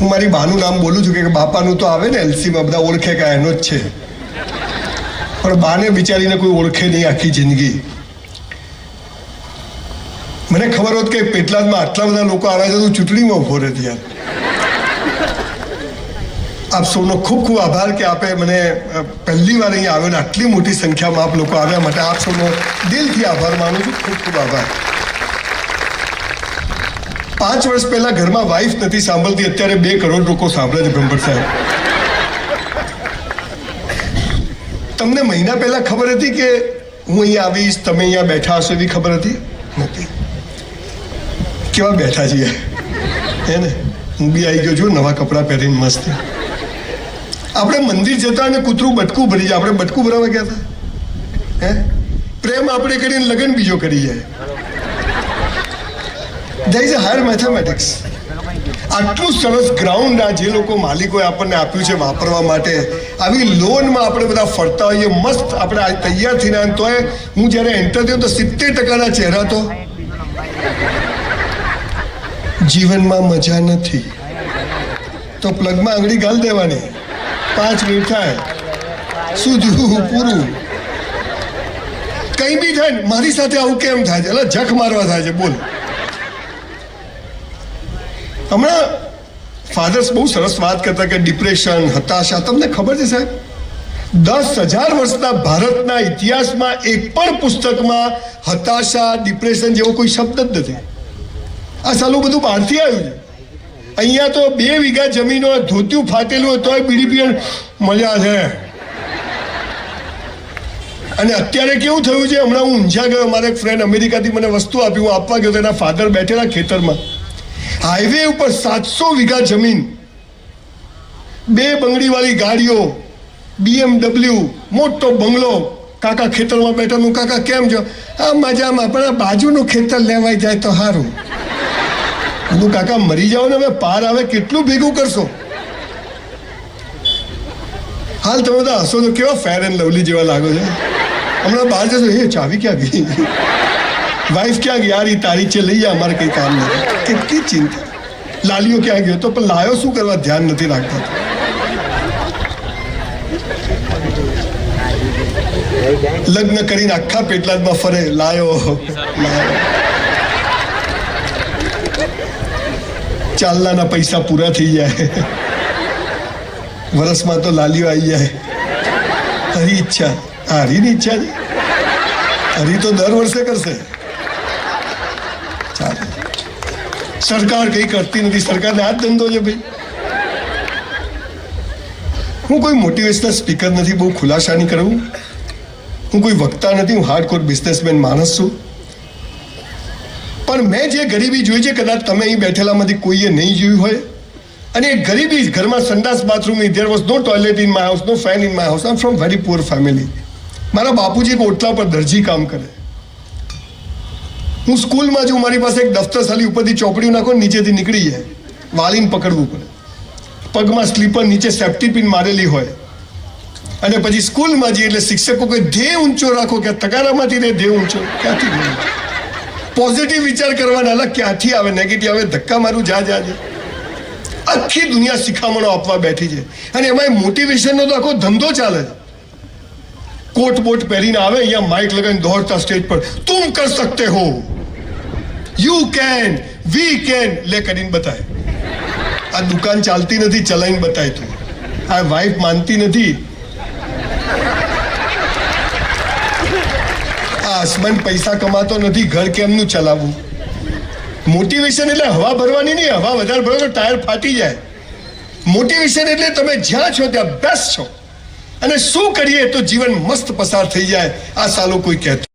હું મારી બાનું નામ બોલું છું કે બાપાનું તો આવે ને એલસીમાં બધા ઓળખે કે એનો જ છે, પણ બાને બિચારીને કોઈ ઓળખે નહીં આખી જિંદગી. મને ખબર હોત કે પેટલાદમાં આટલા બધા લોકો આવે છે તો ચૂંટણીમાં ઉભો રહેત યાર. આપ સૌનો ખૂબ ખૂબ આભાર કે આપે મને પહેલી વાર અહીંયા આવ્યો ને આટલી મોટી સંખ્યામાં આપ લોકો આવ્યા માટે આપ સૌનો દિલથી આભાર માનું છું. ખૂબ ખૂબ આભાર. 5 વર્ષ પહેલા ઘરમાં વાઈફ નથી સાંભળતી, અત્યારે 2 કરોડ લોકો સાંભળે છે. બ્રહ્મભટ્ટ સાહેબ, તમને મહિના પહેલા ખબર હતી કે હું અહીંયા આવીશ, તમે અહીંયા બેઠા હશો એવી ખબર હતી? નથી. કેવા બેઠા છીએ હે ને? હું બી આવી ગયો છું નવા કપડાં પહેરીને મસ્ત. આપણે મંદિર જતા અને કૂતરું બટકું ભરી જાય, આપણે બટકું ભરાવા ગયા હતા હે? પ્રેમ આપણે કરીને લગ્ન બીજો કરી જાય. There is a higher mathematics. આટલું સરસ ગ્રાઉન્ડ આ જે લોકો માલિકોએ આપણને આપ્યું છે વાપરવા માટે, આવી લોનમાં આપણે બધા ફરતા હોઈએ મસ્ત. આપણે તૈયાર થઈને તોય હું જ્યારે એન્ટર થયો તો 70% ચહેરા તો જીવનમાં મજા નથી. તો પ્લગમાં આંગળી ગાલ દેવાની, 5 મિનિટ થાય શું થયું પૂરું. કઈ બી થાય ને મારી સાથે આવું કેમ થાય છે? એટલે જખ મારવા થાય છે. બોલ. હમણાં ફાધર્સ બહુ સરસ વાત કરતા કે ડિપ્રેશન, હતાશા. તમને ખબર છે સાહેબ, 10,000 વર્ષના ભારતના ઇતિહાસમાં એક પણ પુસ્તકમાં હતાશા, ડિપ્રેશન જેવો કોઈ શબ્દ જ નથી. આ સાલું બધું બહારથી આવ્યું છે. અહીંયા તો 2 વીઘા જમીનો ધોતિયું ફાટેલું હોય તોય બીડી પીએ મજા છે. અને અત્યારે કેવું થયું છે, હમણાં હું ઊંઝા ગયો, મારા એક ફ્રેન્ડ અમેરિકાથી મને વસ્તુ આપી, હું આપવા ગયો તો એના ફાધર બેઠેલા ખેતરમાં. હાઈવે ઉપર 700 વીઘા જમીન, 2 બંગડીવાળી ગાડીઓ, BMW, મોટો બંગલો. કાકા ખેતરમાં બેઠા. કાકા કેમ છો? આ મજામાં, પણ આ બાજુનું ખેતર લેવાઈ જાય તો સારું. કાકા મરી જાઓ ને હવે પાર આવે કેટલું ભેગું કરશો? હાલ તમે બધા હસો તો કેવા ફેર એન્ડ લવલી જેવા લાગો છો. હમણાં બહાર જશો, એ ચાવી ક્યાં ગઈ, વાઈફ ક્યાં ગઈ, યાર એ તારી છે લઈ જા, અમારે કઈ કામ નથી. કેટલી ચિંતા. લાલીઓ ક્યાં ગયો તો પણ લાયો શું કરવા ધ્યાન નથી રાખતા. લગ્ન કરીને આખા પેટલાદમાં ફરે, લાયો લાયો. ચાલનાના પૈસા પૂરા થઈ જાય, વરસમાં તો લાલીઓ આવી જાય. હરી ઈચ્છા, હરીની ઈચ્છા છે. હરી તો દર વર્ષે કરશે. ચાલે. સરકાર કઈ કરતી નથી, સરકારને આ જ ધંધો છે ભાઈ. હું કોઈ મોટિવેશનલ સ્પીકર નથી, બહુ ખુલાસા નહીં કરું. હું કોઈ વક્તા નથી, હું હાર્ડકોર બિઝનેસમેન માણસ છું. પણ મેં જે ગરીબી જોઈ છે, કદાચ તમે અહીં બેઠેલામાંથી કોઈએ નહીં જોયું હોય. અને એ ગરીબી, ઘરમાં સંડાસ bathroom, there was no toilet in my house, no fan in my house. I am from very poor family. મારા બાપુજી એક ઓટલા પર દરજી કામ કરે. હું સ્કૂલમાં છું, મારી પાસે એક દફતર સાલી ઉપરથી ચોપડીઓ નાખો, નીચેથી નીકળી જાય, વાળીને પકડવું પડે. પગમાં સ્લીપર, નીચે સેફ્ટી પિન મારેલી હોય. અને પછી સ્કૂલમાં જઈએ એટલે શિક્ષકો કોઈ ધ્યેય ઊંચો રાખો કે તગારામાંથી રે ધ્યેય ઊંચો. ક્યાંથી પોઝિટિવ વિચાર કરવાના અલગ ક્યાંથી આવે, નેગેટિવ આવે, ધક્કા મારું જા. આખી દુનિયા શિખામણો આપવા બેઠી છે. અને એમાં મોટિવેશનનો તો આખો ધંધો ચાલે છે. કોટ બોટ પહેરીને આવે, અહીંયા માઇક લગાવીને દોડતા સ્ટેજ પર, તુમ કર સકતે હો, યુ કેન, વી કેન, લે કરીને બતાય. આ દુકાન ચાલતી નથી, ચલાવીને બતાય તું. આ વાઈફ માનતી નથી, આ હસબન્ડ પૈસા કમાતો નથી, ઘર કેમનું ચલાવવું. મોટિવેશન એટલે હવા ભરવાની નહીં. હવા વધારે ભરો તો ટાયર ફાટી જાય. મોટિવેશન એટલે તમે જ્યાં છો ત્યાં બેસ્ટ છો, અને શું કરીએ તો જીવન મસ્ત પસાર થઈ જાય. આ સાલો કોઈ કહેતું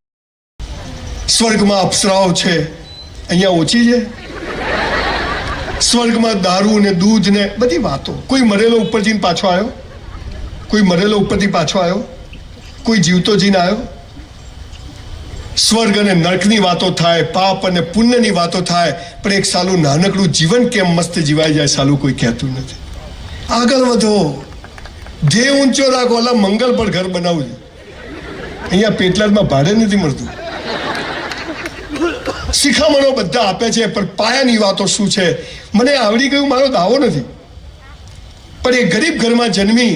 સ્વર્ગમાં અપ્સરાઓ છે, અહીંયા ઓછી છે. સ્વર્ગમાં દારૂ ને દૂધ ને બધી વાતો. કોઈ મરેલો ઉપરથી પાછો આવ્યો? કોઈ મરેલો ઉપરથી પાછો આવ્યો? કોઈ જીવતો જીને આવ્યો? સ્વર્ગ અને નરકની વાતો થાય, પાપ અને પુણ્યની વાતો થાય, પણ એક સાલું નાનકડું જીવન કેમ મસ્ત જીવાઈ જાય સાલું કોઈ કહેતું નથી. આગળ વધો, ધ્યેય ઊંચો રાખો. ઓલા મંગલ પર ઘર બનાવવું છે, અહીંયા પેટલાદમાં ભાડે નથી મળતું. શિખામણો બધા આપે છે, પણ પાયાની વાતો શું છે મને આવડી ગયું મારો દાવો નથી. પણ એ ગરીબ ઘરમાં જન્મી.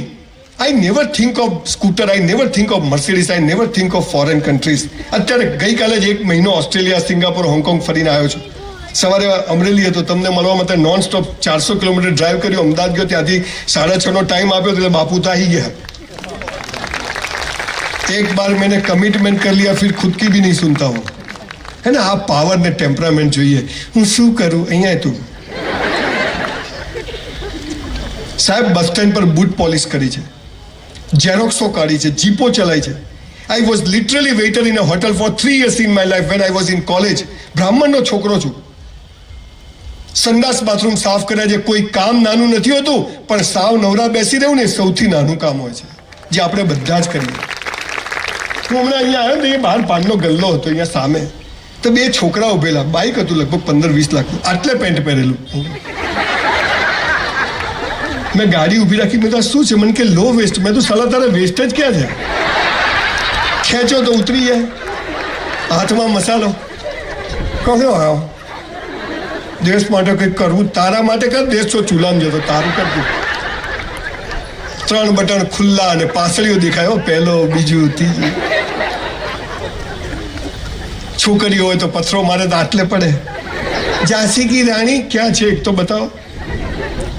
I never think of scooter, I never think of Mercedes, I never think of foreign countries. અત્યારે ગઈકાલે જ 1 મહિનો ઓસ્ટ્રેલિયા, સિંગાપોર, હોંગકોંગ ફરીને આવ્યો છું. સવારે અમરેલી હતો, તમને મળવા માટે નોન સ્ટોપ 400 કિલોમીટર ડ્રાઈવ કર્યું. અમદાવાદ ગયો, ત્યાંથી 6:30 ટાઈમ આપ્યો, એટલે બાપુ તો આવી ગયા. एक बार मैंने कमिटमेंट कर लिया, फिर खुद की भी नहीं सुनता हूँ, है ना. आप पावर ने टेम्परामेंट જોઈએ. હું શું કરું અહીંયા તું સાહેબ. બસ સ્ટેન્ડ પર બૂટ પોલિશ કરી છે, ઝેરોક્સો કાઢી છે, જીપો ચલાવી છે. I was literally waiter in a hotel for 3 years in my life when I was in college. બ્રાહ્મણનો છોકરો છું. સંડાસ બાથરૂમ સાફ કર્યા છે. કોઈ કામ નાનું નથી હોતું, પણ સાવ નવરા બેસી રહેવું ને સૌથી નાનું કામ હોય છે, જે આપણે બધા જ કરીએ. હું હમણાં અહીંયા આવ્યો તો એ બહાર પાનનો ગલ્લો હતો અહીંયા સામે, તો 2 છોકરા ઉભેલા. બાઇક હતું લગભગ 15-20 લાખનું, આટલે પેન્ટ પહેરેલું. મેં ગાડી ઊભી રાખી. મેં તો શું છે? મને કે લો વેસ્ટ. મેં તો સાલા તારે વેસ્ટ જ ક્યાં છે? ખેંચો તો ઉતરી જાય. હાથમાં મસાલો. કહ્યું હા દેશ માટે કંઈક કરવું. તારા માટે કર, દેશ તો ચૂલામ જતો, તારું કરતું. 3 બટન ખુલ્લા અને પાસળીઓ દેખાયો, પહેલો, બીજું, ત્રીજું. છોકરી હોય તો પથરો મારે તો આટલે પડે. ઝાંસી કી રાણી ક્યાં છે એક તો બતાવો.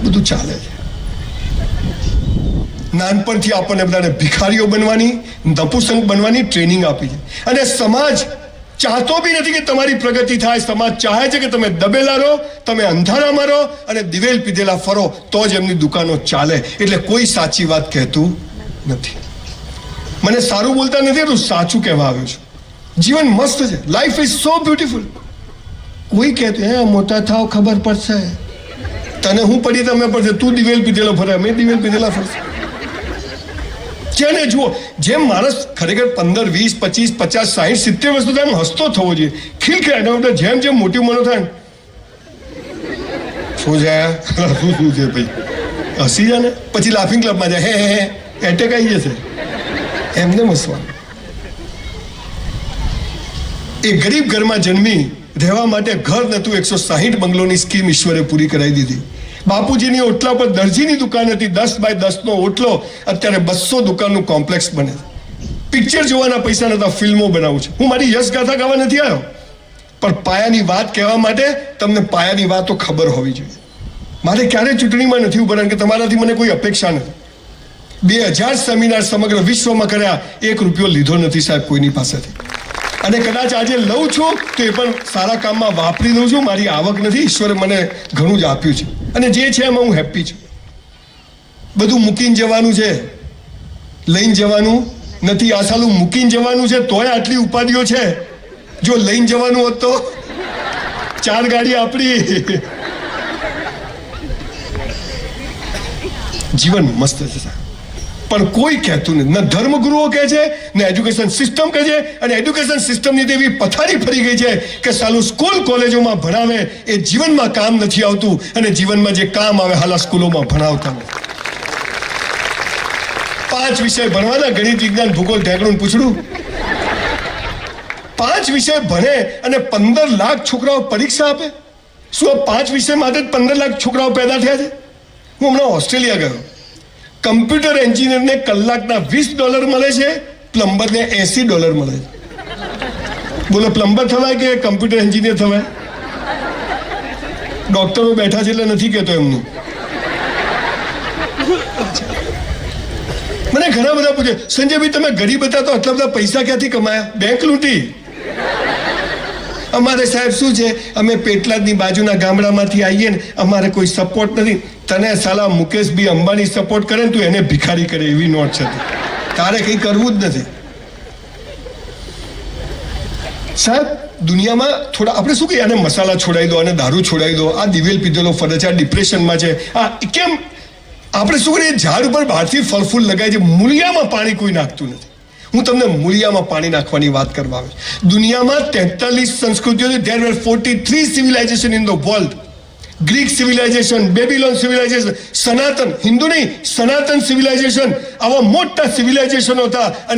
બધું ચાલે છે. નાનપણથી આપણને બધાને ભિખારીઓ બનવાની, નપુસંક બનવાની ટ્રેનિંગ આપી છે. અને સમાજ ચાહતો બી નથી કે તમારી પ્રગતિ થાય. સમાજ ચાહે છે કે તમે દબેલા રહો, તમે અંધારામાં રહો અને દિવેલ પીધેલા ફરો, તો જ એમની દુકાનો ચાલે. એટલે કોઈ સાચી વાત કહેતું નથી. મને સારું બોલતા નથી, તું સાચું કહેવા આવ્યો છું. જીવન મસ્ત છે. Life is so beautiful. કોઈ કહેતું હે મોટા થાવ ખબર પડશે. તને હું પડી તમે પડશે. તું દિવેલ પીધેલો ફરે, અમે દિવેલ પીધેલા ફરશે. જેને જુઓ, જેમ માણસ ખરેખર 15, 20, 25, 50, 60, 70 વર્ષ સુધી એમ હસતો થવો જોઈએ. ખીલખીલાટ. જેમ જેમ મોટી ઉંમર થાય શું છે શું છે ભાઈ, હસી જાય ને પછી લાફિંગ ક્લબમાં જાય, હે એટેક આવી જશે. એમને હસવાનું. એ ગરીબ ઘરમાં જન્મી, રહેવા માટે ઘર નતું. 160 બંગલોની સ્કીમ ઈશ્વરે પૂરી કરાવી દીધી. બાપુજીની ઓટલા પર દરજીની દુકાન હતી, 10 બાય 10નો ઓટલો. અત્યારે 200 દુકાનનું કોમ્પ્લેક્સ બને. પિક્ચર જોવાના પૈસા નતા, ફિલ્મો બનાવું છે. હું મારી યશ ગાથા ગાવા નથી આવ્યો, પણ પાયાની વાત કહેવા માટે તમને પાયાની વાતો ખબર હોવી જોઈએ. મારે ક્યારેય ચૂંટણીમાં નથી ઉભા રહેવાનું, કે તમારાથી મને કોઈ અપેક્ષા નથી. 2000 સેમિનાર સમગ્ર વિશ્વમાં કર્યા, 1 રૂપિયો લીધો નથી સાહેબ કોઈની પાસેથી. અને કદાચ આજે લઉં છું તો એ પણ સારા કામમાં વાપરી દઉં છું. મારી આવક નથી, ઈશ્વરે મને ઘણું જ આપ્યું છે. અને જે છે એમાં હું હેપી છું. બધું મૂકીને જવાનું છે, લઈને જવાનું નથી. આ સાલું મૂકીને જવાનું છે તોય આટલી ઉપાધિઓ છે. જો લઈને જવાનું હોત તો 4 ગાડી આપણી. જીવન મસ્ત છે સાહેબ, પણ કોઈ કહેતું નથી. ન ધર્મગુરુઓ કહે છે, ને એજ્યુકેશન સિસ્ટમ કહે છે. અને એજ્યુકેશન સિસ્ટમની તેવી પથારી ફરી ગઈ છે કે સાલું સ્કૂલ કોલેજોમાં ભણાવે એ જીવનમાં કામ નથી આવતું, અને જીવનમાં જે કામ આવે હાલ સ્કૂલોમાં ભણાવતા નથી. 5 વિષય ભણવાના, ગણિત, વિજ્ઞાન, ભૂગોળ, ઢેકણું પૂછડું. 5 વિષય ભણે અને 15 લાખ છોકરાઓ પરીક્ષા આપે. શું આ 5 વિષય માટે જ 15 લાખ છોકરાઓ પેદા થયા છે? હું હમણાં ઓસ્ટ્રેલિયા ગયો. કમ્પ્યુટર એન્જિનિયરને કલાકના $20 મળે છે, પ્લમ્બરને $80 મળે છે. બોલો, પ્લમ્બર થવાય કે કમ્પ્યુટર એન્જિનિયર થવાય? ડોક્ટરો બેઠા છે એટલે નથી કહેતો એમનું. મને ઘણા બધા પૂછે, સંજયભાઈ તમે ગરીબ હતા તો આટલા બધા પૈસા ક્યાંથી કમાયા? બેંક લૂંટી. અમારે સાહેબ શું છે, અમે પેટલાદની બાજુના ગામડામાંથી આવીએ ને, અમારે કોઈ સપોર્ટ નથી. તને સાલા મુકેશભાઈ અંબાણી સપોર્ટ કરે ને તું એને ભિખારી કરે એવી નોટ છે. તારે કંઈ કરવું જ નથી સાહેબ. દુનિયામાં થોડા આપણે શું કહીએ, આને મસાલા છોડાવી દો, આને દારૂ છોડાવી દો, આ દિવેલ પીધેલો ફરે છે, આ ડિપ્રેશનમાં છે, આ કેમ? આપણે શું કરીએ, ઝાડ ઉપર બહારથી ફળ ફૂલ લગાય છે, મૂળિયામાં પાણી કોઈ નાખતું નથી. હું તમને મૂળિયામાં પાણી નાખવાની વાત કરવા આવે. દુનિયામાં 43 સંસ્કૃતિઓ છે. There were 43 civilization in the world. Greek civilisation, બેબીલોન civilisation, સનાતન, હિન્દુ નહીં સનાતન સિવિલાઇઝેશન, આવા મોટા સિવિલાઇઝેશનો હતા. અને